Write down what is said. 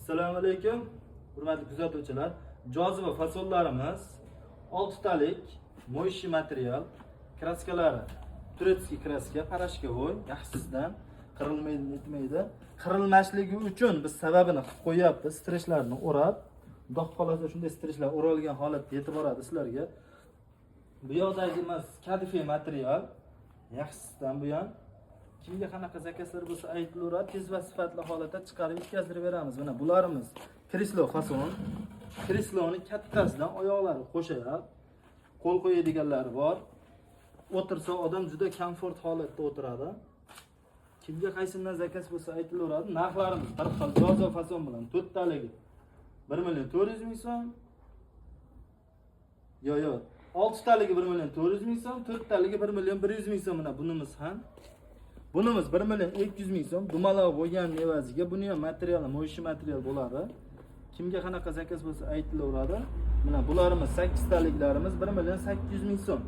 Assalomu alaykum. Hurmatli kuzatuvchilar, joziba fasonlarimiz 6 talik mo'yshi material, kraskalari turetskiy kraska, parashkovoy, yaxshisidan qirilmaydi, netmaydi. Qirilmasligi uchun biz sababini qilib qo'yapmiz. Strechlarni o'rab, xudo xolasa shunday strechlar o'ralgan holatda yetib boradi sizlarga. Bu yoqdagi emas, kadife material, yaxshisidan bu ham. Kimga qanaqa zakazlar bo'lsa aytilaveradi, tez va sifatli holatda chiqarib yetkazib beramiz. Mana bularimiz kreslo fason. Kresloni kattasidan oyoqlari qo'shilib, qo'l qo'yadiganlari bor. O'tirsa odam juda komfort holatda o'tiradi. Kimga qaysidan zakaz bo'lsa aytilaveradi. Narxlarimiz bir xil jozo fason bilan 4 taligi 1.400.000 so'm. Yo'q. 6 taligi 1.400.000 so'm, 4 taligi 1.100.000 so'm. Mana bunimiz ham. Bunimiz 1.200.000 so'm. Dumaloq bo'lgan evaziga buni ham materiali, mo'yshi material bo'ladi. Kimga qanaqa zakaz bo'lsa aytilaveradi. Mana bularimiz 8 taliklarimiz 1.800.000 so'm.